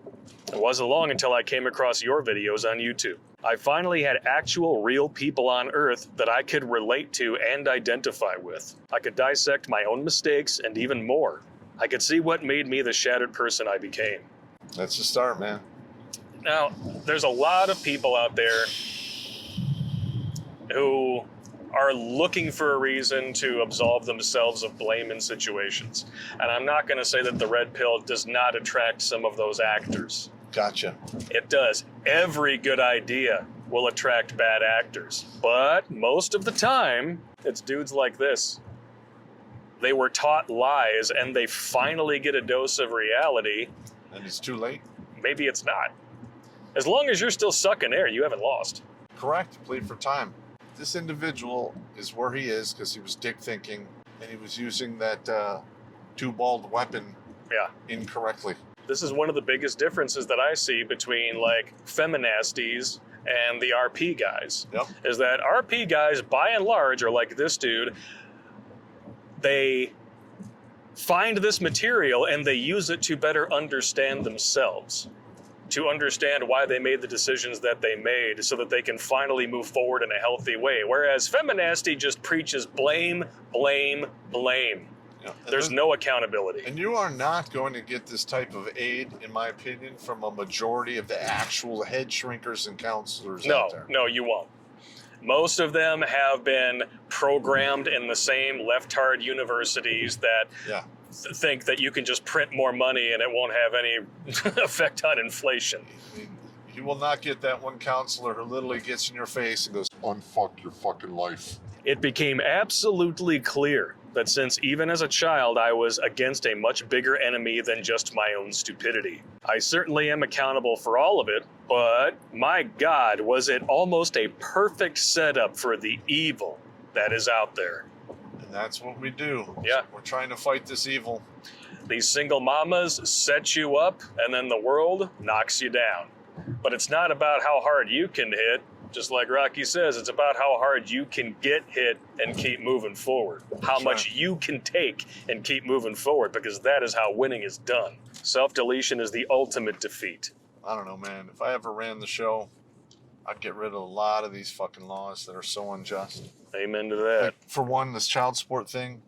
Speaker 1: It wasn't long until I came across your videos on YouTube. I finally had actual real people on Earth that I could relate to and identify with. I could dissect my own mistakes and even more. I could see what made me the shattered person I became.
Speaker 2: That's the start, man.
Speaker 1: Now, there's a lot of people out there who are looking for a reason to absolve themselves of blame in situations. And I'm not going to say that the red pill does not attract some of those actors.
Speaker 2: Gotcha.
Speaker 1: It does. Every good idea will attract bad actors. But most of the time, it's dudes like this. They were taught lies and they finally get a dose of reality.
Speaker 2: And it's too late?
Speaker 1: Maybe it's not. As long as you're still sucking air, you haven't lost.
Speaker 2: Correct. Plead for time. This individual is where he is because he was dick thinking and he was using that two-balled weapon incorrectly.
Speaker 1: This is one of the biggest differences that I see between like feministes and the RP guys.
Speaker 2: Yep.
Speaker 1: Is that RP guys, by and large, are like this dude. They find this material and they use it to better understand themselves, to understand why they made the decisions that they made so that they can finally move forward in a healthy way. Whereas feminasty just preaches blame, blame, blame.
Speaker 2: Yeah.
Speaker 1: There's no accountability.
Speaker 2: And you are not going to get this type of aid, in my opinion, from a majority of the actual head shrinkers and counselors out there.
Speaker 1: No, you won't. Most of them have been programmed in the same left-hard universities that think that you can just print more money and it won't have any effect on inflation.
Speaker 2: You will not get that one counselor who literally gets in your face and goes, unfuck your fucking life.
Speaker 1: It became absolutely clear that since even as a child I was against a much bigger enemy than just my own stupidity. I certainly am accountable for all of it, but my God, was it almost a perfect setup for the evil that is out there.
Speaker 2: And that's what we do.
Speaker 1: Yeah.
Speaker 2: We're trying to fight this evil.
Speaker 1: These single mamas set you up and then the world knocks you down. But it's not about how hard you can hit. Just like Rocky says, it's about how hard you can get hit and keep moving forward. How much you can take and keep moving forward, because that is how winning is done. Self-deletion is the ultimate defeat.
Speaker 2: I don't know, man. If I ever ran the show, I'd get rid of a lot of these fucking laws that are so unjust.
Speaker 1: Amen to that.
Speaker 2: Like, for one, this child support thing,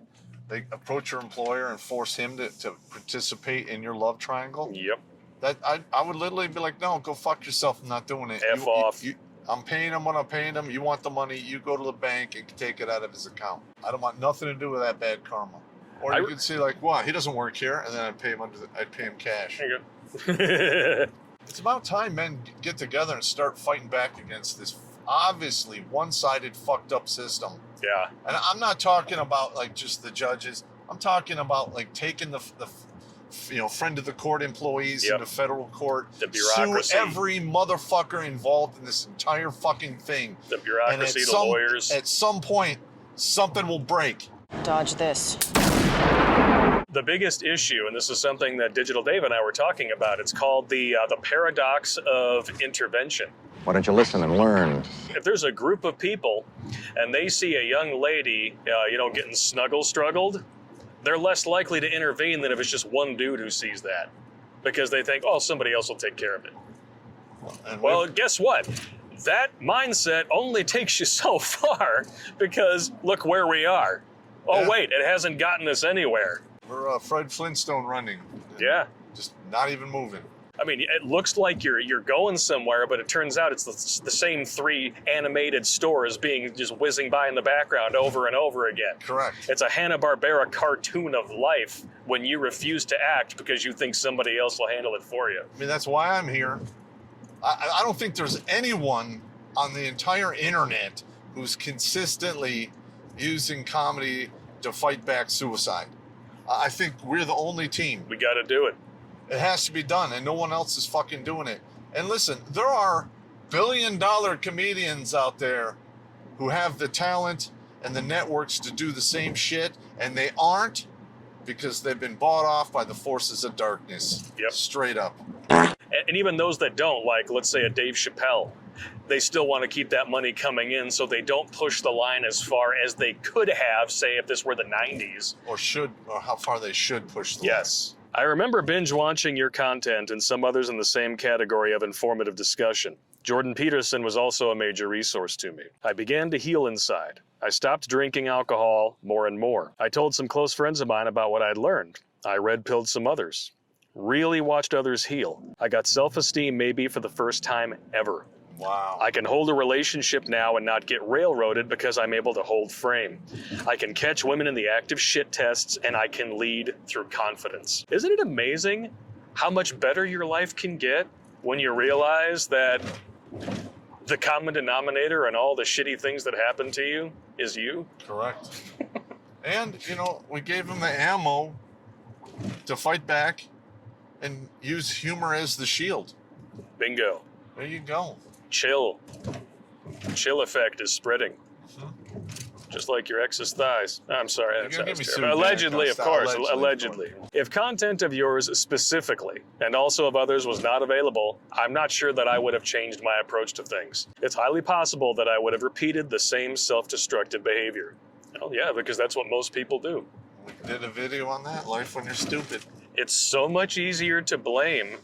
Speaker 2: they approach your employer and force him to participate in your love triangle.
Speaker 1: Yep.
Speaker 2: That I would literally be like, no, go fuck yourself. I'm not doing it.
Speaker 1: F off.
Speaker 2: I'm paying him when I'm paying him. You want the money, you go to the bank and take it out of his account. I don't want nothing to do with that bad karma. Or you could say like, wow, he doesn't work here, and then I'd pay him cash.
Speaker 1: There you go.
Speaker 2: It's about time men get together and start fighting back against this obviously one-sided fucked up system.
Speaker 1: Yeah.
Speaker 2: And I'm not talking about like just the judges. I'm talking about like taking the friend of the court employees into federal court,
Speaker 1: the bureaucracy,
Speaker 2: sue every motherfucker involved in this entire fucking thing.
Speaker 1: The bureaucracy, the lawyers.
Speaker 2: At some point, something will break.
Speaker 14: Dodge this.
Speaker 1: The biggest issue, and this is something that Digital Dave and I were talking about, it's called the paradox of intervention.
Speaker 7: Why don't you listen and learn?
Speaker 1: If there's a group of people and they see a young lady, getting struggled, they're less likely to intervene than if it's just one dude who sees that. Because they think, oh, somebody else will take care of it. Well, guess what? That mindset only takes you so far because look where we are. Oh, wait, it hasn't gotten us anywhere.
Speaker 2: We're Fred Flintstone running.
Speaker 1: Yeah.
Speaker 2: Just not even moving.
Speaker 1: I mean, it looks like you're going somewhere, but it turns out it's the same 3 animated stores being just whizzing by in the background over and over again.
Speaker 2: Correct.
Speaker 1: It's a Hanna-Barbera cartoon of life when you refuse to act because you think somebody else will handle it for you.
Speaker 2: I mean, that's why I'm here. I don't think there's anyone on the entire internet who's consistently using comedy to fight back suicide. I think we're the only team.
Speaker 1: We got to do it.
Speaker 2: It has to be done, and no one else is fucking doing it. And listen, there are billion-dollar comedians out there who have the talent and the networks to do the same shit, and they aren't because they've been bought off by the forces of darkness.
Speaker 1: Yep.
Speaker 2: Straight up.
Speaker 1: And even those that don't, like, let's say a Dave Chappelle, they still want to keep that money coming in so they don't push the line as far as they could have, say, if this were the 90s.
Speaker 2: Or how far they should push the line.
Speaker 1: Yes. I remember binge watching your content and some others in the same category of informative discussion. Jordan Peterson was also a major resource to me. I began to heal inside. I stopped drinking alcohol more and more. I told some close friends of mine about what I'd learned. I red-pilled some others. Really watched others heal. I got self-esteem maybe for the first time ever.
Speaker 2: Wow.
Speaker 1: I can hold a relationship now and not get railroaded because I'm able to hold frame. I can catch women in the active shit tests and I can lead through confidence. Isn't it amazing how much better your life can get when you realize that the common denominator and all the shitty things that happen to you is you?
Speaker 2: Correct. And, we gave them the ammo to fight back and use humor as the shield.
Speaker 1: Bingo.
Speaker 2: There you go.
Speaker 1: Chill effect is spreading. Just like your ex's thighs. I'm sorry. That sounds terrible. Allegedly, of course. Allegedly. If content of yours specifically, and also of others, was not available, I'm not sure that I would have changed my approach to things. It's highly possible that I would have repeated the same self-destructive behavior. Well, yeah, because that's what most people do.
Speaker 2: We did a video on that, Life When You're Stupid.
Speaker 1: It's so much easier to blame.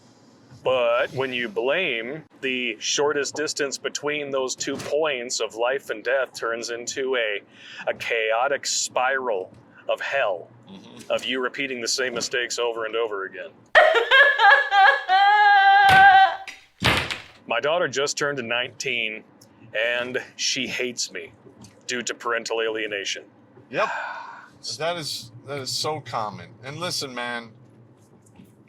Speaker 1: But when you blame, the shortest distance between those 2 points of life and death turns into a chaotic spiral of hell, of you repeating the same mistakes over and over again. My daughter just turned 19, and she hates me due to parental alienation.
Speaker 2: Yep. That is so common. And listen, man.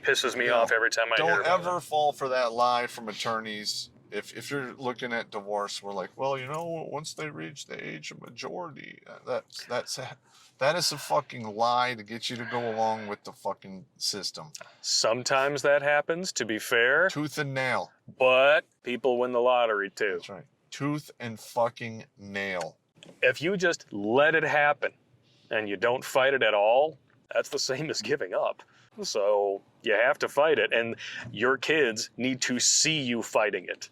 Speaker 1: Pisses me off every time I hear about it.
Speaker 2: Don't ever fall for that lie from attorneys. If you're looking at divorce, we're like, well, once they reach the age of majority, that is a fucking lie to get you to go along with the fucking system.
Speaker 1: Sometimes that happens, to be fair.
Speaker 2: Tooth and nail.
Speaker 1: But people win the lottery too.
Speaker 2: That's right. Tooth and fucking nail.
Speaker 1: If you just let it happen and you don't fight it at all, that's the same as giving up. So you have to fight it, and your kids need to see you fighting it.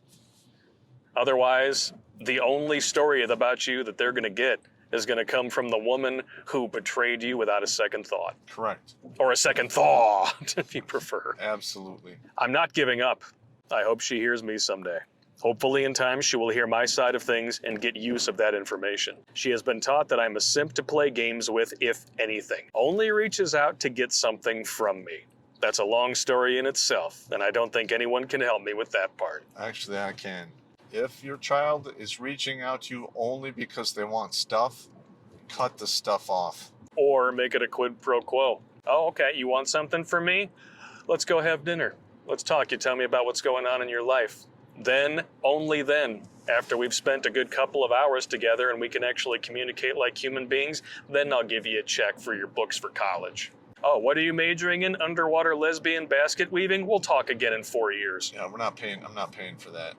Speaker 1: Otherwise, the only story about you that they're going to get is going to come from the woman who betrayed you without a second thought.
Speaker 2: Correct.
Speaker 1: Or a second thought, if you prefer.
Speaker 2: Absolutely.
Speaker 1: I'm not giving up. I hope she hears me someday. Hopefully in time she will hear my side of things and get use of that information. She has been taught that I'm a simp to play games with, if anything. Only reaches out to get something from me. That's a long story in itself, and I don't think anyone can help me with that part.
Speaker 2: Actually, I can. If your child is reaching out to you only because they want stuff, cut the stuff off.
Speaker 1: Or make it a quid pro quo. Oh, okay, you want something from me? Let's go have dinner. Let's talk. You tell me about what's going on in your life. Then, only then, after we've spent a good couple of hours together and we can actually communicate like human beings, then I'll give you a check for your books for college. Oh, what are you majoring in? Underwater lesbian basket weaving? We'll talk again in 4 years.
Speaker 2: Yeah, I'm not paying for that.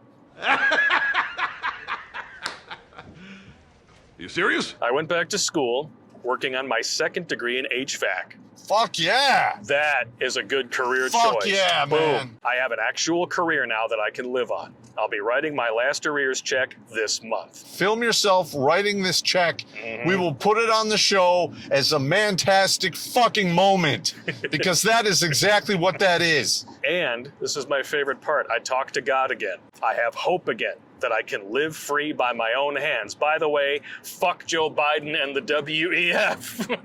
Speaker 14: You serious?
Speaker 1: I went back to school, working on my 2nd degree in HVAC.
Speaker 2: Fuck yeah!
Speaker 1: That is a good career
Speaker 2: Fuck
Speaker 1: choice.
Speaker 2: yeah,
Speaker 1: Boom.
Speaker 2: man.
Speaker 1: I have an actual career now that I can live on. I'll be writing my last arrears check this month.
Speaker 2: Film yourself writing this check. We will put it on the show as a mantastic fucking moment because that is exactly what that is.
Speaker 1: And this is my favorite part. I talk to God again. I have hope again that I can live free by my own hands. By the way, fuck Joe Biden and the WEF.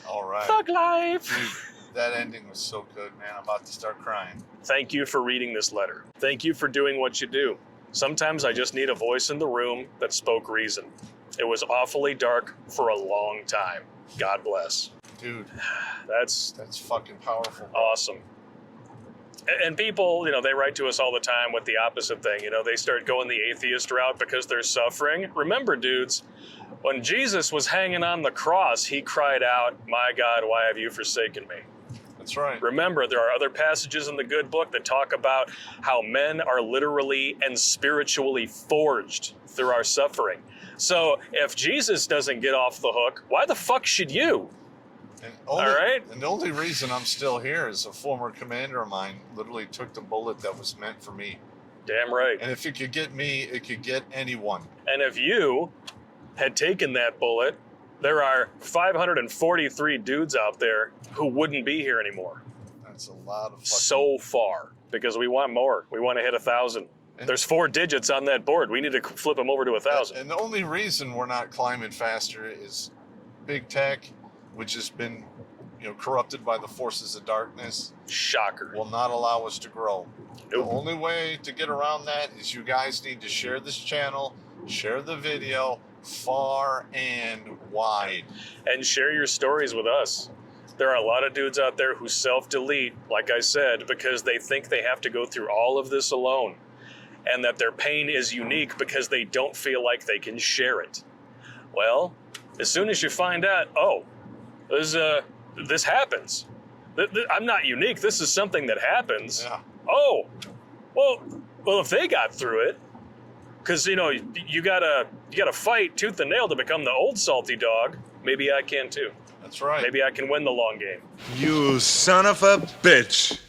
Speaker 2: All right.
Speaker 1: Fuck life.
Speaker 2: Dude, that ending was so good, man. I'm about to start crying.
Speaker 1: Thank you for reading this letter. Thank you for doing what you do. Sometimes I just need a voice in the room that spoke reason. It was awfully dark for a long time. God bless.
Speaker 2: Dude,
Speaker 1: that's
Speaker 2: fucking powerful, bro.
Speaker 1: Awesome. And people, they write to us all the time with the opposite thing. They start going the atheist route because they're suffering. Remember, dudes, when Jesus was hanging on the cross, he cried out, "My God, why have you forsaken me?"
Speaker 2: That's right.
Speaker 1: Remember, there are other passages in the good book that talk about how men are literally and spiritually forged through our suffering. So if Jesus doesn't get off the hook, why the fuck should you? All right?
Speaker 2: And the only reason I'm still here is a former commander of mine literally took the bullet that was meant for me.
Speaker 1: Damn right.
Speaker 2: And if it could get me, it could get anyone.
Speaker 1: And if you had taken that bullet, there are 543 dudes out there who wouldn't be here anymore.
Speaker 2: That's a lot of fucking...
Speaker 1: So far, because we want more. We want to hit 1,000. There's 4 digits on that board. We need to flip them over to 1,000.
Speaker 2: And the only reason we're not climbing faster is big tech, which has been, corrupted by the forces of darkness.
Speaker 1: Shocker.
Speaker 2: Will not allow us to grow. Nope. The only way to get around that is you guys need to share this channel, share the video far and wide.
Speaker 1: And share your stories with us. There are a lot of dudes out there who self-delete, like I said, because they think they have to go through all of this alone. And that their pain is unique because they don't feel like they can share it. Well, as soon as you find out, this happens. I'm not unique. This is something that happens.
Speaker 2: Yeah.
Speaker 1: Oh, well, if they got through it, because you gotta fight tooth and nail to become the old salty dog. Maybe I can too.
Speaker 2: That's right.
Speaker 1: Maybe I can win the long game.
Speaker 14: You son of a bitch.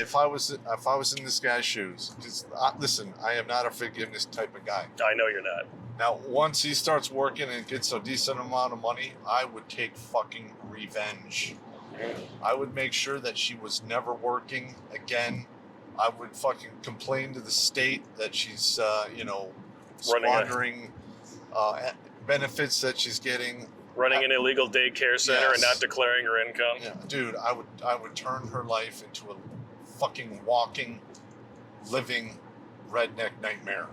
Speaker 2: If I was in this guy's shoes, because listen, I am not a forgiveness type of guy.
Speaker 1: I know you're not.
Speaker 2: Now, once he starts working and gets a decent amount of money, I would take fucking revenge. I would make sure that she was never working again. I would fucking complain to the state that she's, squandering benefits that she's getting.
Speaker 1: Running an illegal daycare center and not declaring her income.
Speaker 2: Yeah, dude, I would turn her life into a fucking walking, living redneck nightmare.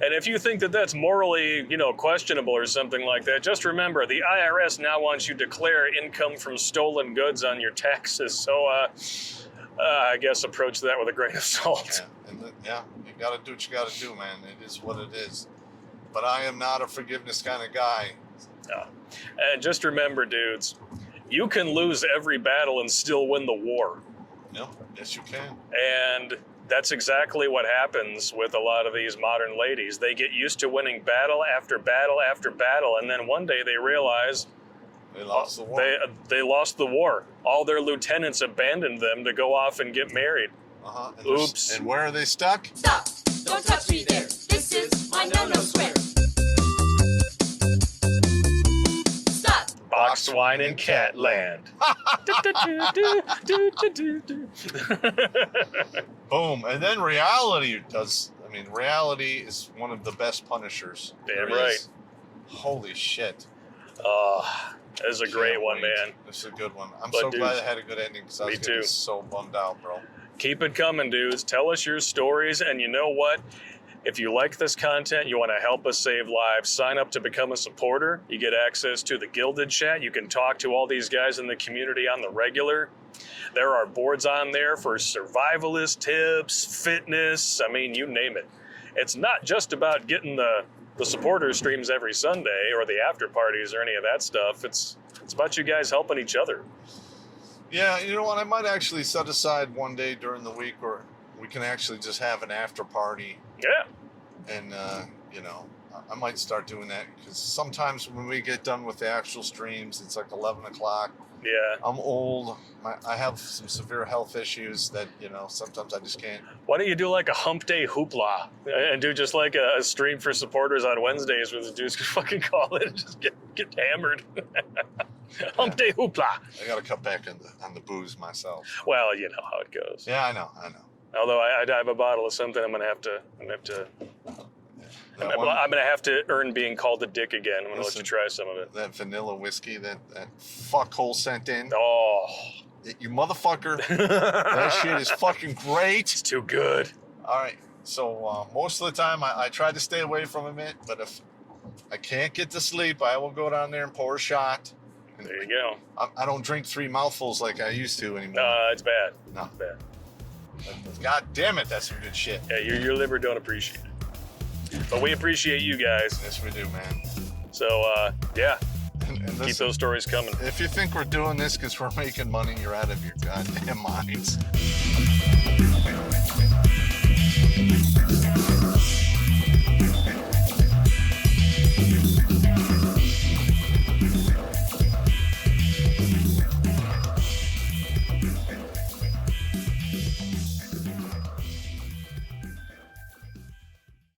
Speaker 1: And if you think that that's morally, questionable or something like that, just remember the IRS now wants you to declare income from stolen goods on your taxes. So, I guess approach that with a grain of salt.
Speaker 2: Yeah, you gotta do what you gotta do, man. It is what it is. But I am not a forgiveness kind of guy.
Speaker 1: No. And just remember, dudes, you can lose every battle and still win the war.
Speaker 2: No, yes you can.
Speaker 1: And that's exactly what happens with a lot of these modern ladies. They get used to winning battle after battle after battle, and then one day they realize
Speaker 2: they lost the war.
Speaker 1: They lost the war. All their lieutenants abandoned them to go off and get married.
Speaker 2: Oops. And where are they stuck?
Speaker 15: Stop! Don't touch me there. This is my no-no square. Stop!
Speaker 1: Boxed wine in Catland.
Speaker 2: Boom. And then reality does. I mean, reality is one of the best punishers.
Speaker 1: Damn right.
Speaker 2: Holy shit.
Speaker 1: That is a great one, man.
Speaker 2: This is a good one. I'm so glad it had a good ending because I was
Speaker 1: Me too.
Speaker 2: So bummed out, bro.
Speaker 1: Keep it coming, dudes. Tell us your stories. And you know what? If you like this content, you want to help us save lives, sign up to become a supporter. You get access to the Gilded Chat. You can talk to all these guys in the community on the regular. There are boards on there for survivalist tips, fitness, I mean, you name it. It's not just about getting the supporters streams every Sunday or the after parties or any of that stuff. It's about you guys helping each other.
Speaker 2: Yeah, you know what? I might actually set aside one day during the week where we can actually just have an after party.
Speaker 1: Yeah.
Speaker 2: And, you know, I might start doing that because sometimes when we get done with the actual streams, it's like 11 o'clock.
Speaker 1: Yeah.
Speaker 2: I'm old. I have some severe health issues that, you know, sometimes I just can't.
Speaker 1: Why don't you do like a hump day hoopla and do just like a stream for supporters on Wednesdays where the dudes can fucking call it and just get hammered. Hump day hoopla.
Speaker 2: I got to cut back on the booze myself.
Speaker 1: Well, you know how it goes.
Speaker 2: Yeah, I know.
Speaker 1: Although I have a bottle of something, I'm gonna have to earn being called a dick again. I'm gonna let you try some of it.
Speaker 2: That vanilla whiskey that fuckhole sent in.
Speaker 1: Oh,
Speaker 2: you motherfucker! That shit is fucking great.
Speaker 1: It's too good.
Speaker 2: All right, so most of the time I try to stay away from it, but if I can't get to sleep, I will go down there and pour a shot.
Speaker 1: There you go.
Speaker 2: I don't drink 3 mouthfuls like I used to anymore.
Speaker 1: It's bad.
Speaker 2: No,
Speaker 1: it's bad.
Speaker 2: God damn it, that's some good shit.
Speaker 1: Yeah, your liver don't appreciate it. But we appreciate you guys.
Speaker 2: Yes, we do, man.
Speaker 1: So, yeah.
Speaker 2: And listen,
Speaker 1: keep those stories coming.
Speaker 2: If you think we're doing this because we're making money, you're out of your goddamn minds.